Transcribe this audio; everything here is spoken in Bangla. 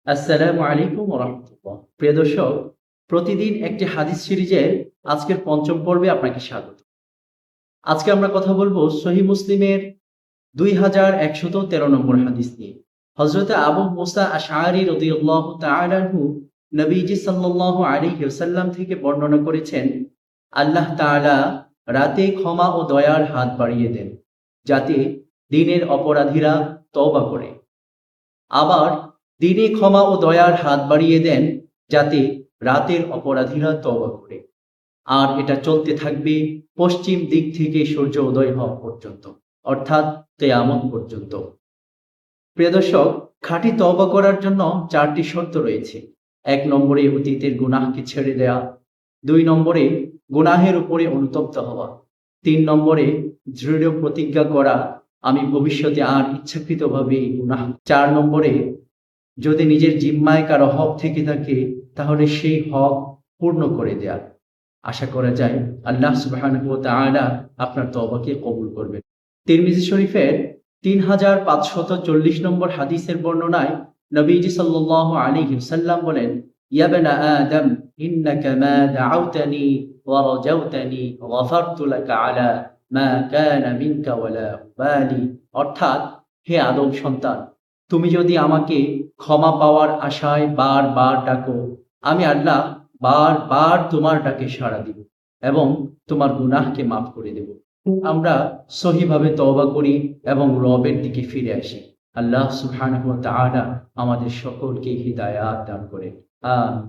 আসসালামু আলাইকুম ওয়া রাহমাতুল্লাহ। প্রিয় দর্শক, প্রতিদিন একটি হাদিস সিরিজের আজকের পঞ্চম পর্বে আপনাকে স্বাগত। আজকে আমরা কথা বলবো সহিহ মুসলিমের 2113 নম্বর হাদিস নিয়ে। হযরত আবু মুসা আশআরী রাদিয়াল্লাহু তাআলা আনহু নবীজি সাল্লাল্লাহু আলাইহি ওয়াসাল্লাম থেকে বর্ণনা করেছেন, আল্লাহ তাআলা রাতে ক্ষমা ও দয়ার হাত বাড়িয়ে দেন, যাতে দিনের অপরাধীরা তওবা করে। আবার দিনে ক্ষমা ও দয়ার হাত বাড়িয়ে দেন, যাতে রাতের অপরাধীরা তওবা করে। আর এটা চলতে থাকবে পশ্চিম দিক থেকে সূর্য উদয় হওয়া পর্যন্ত, অর্থাৎ কিয়ামত পর্যন্ত। প্রিয় দর্শক, খাঁটি তওবা করার জন্য 4টি শর্ত রয়েছে। 1 নম্বরে অতীতের গুনাহকে ছেড়ে দেয়া, 2 নম্বরে গুনাহের উপরে অনুতপ্ত হওয়া, 3 নম্বরে দৃঢ় প্রতিজ্ঞা করা আমি ভবিষ্যতে আর ইচ্ছাকৃতভাবে এই গুনাহ, 4 নম্বরে যদি নিজের জিম্মায় কারো হক থেকে থাকে তাহলে সেই হক পূর্ণ করে দেয়া। আশা করা যায় আল্লাহ সুবহানাহু ওয়া তাআলা আপনার তওবাকে কবুল করবেন। তিরমিজি শরীফের 3540 নম্বর হাদিসের বর্ণনায় নবীজি সাল্লাল্লাহু আলাইহি ওয়াসাল্লাম বলেন, ইয়া বানা আদম ইন্নাকা মা দাআউতানি ওয়া রাজাউতানি গফারতু লাকা আলা মা কানা মিনকা ওয়ালা উবালি। অর্থাৎ, হে আদম সন্তান, তুমি যদি আমাকে ক্ষমা পাওয়ার আশায় বারবার ডাকো, আমি আল্লাহ বারবার তোমার ডাকে সাড়া দিব এবং তোমার গুনাহকে মাফ করে দেব। আমরা সহিভাবে তওবা করি এবং রবের দিকে ফিরে আসি। আল্লাহ সুবহানাহু ওয়া তাআলা আমাদের সকলকে হিদায়াত দান করেন। আমিন।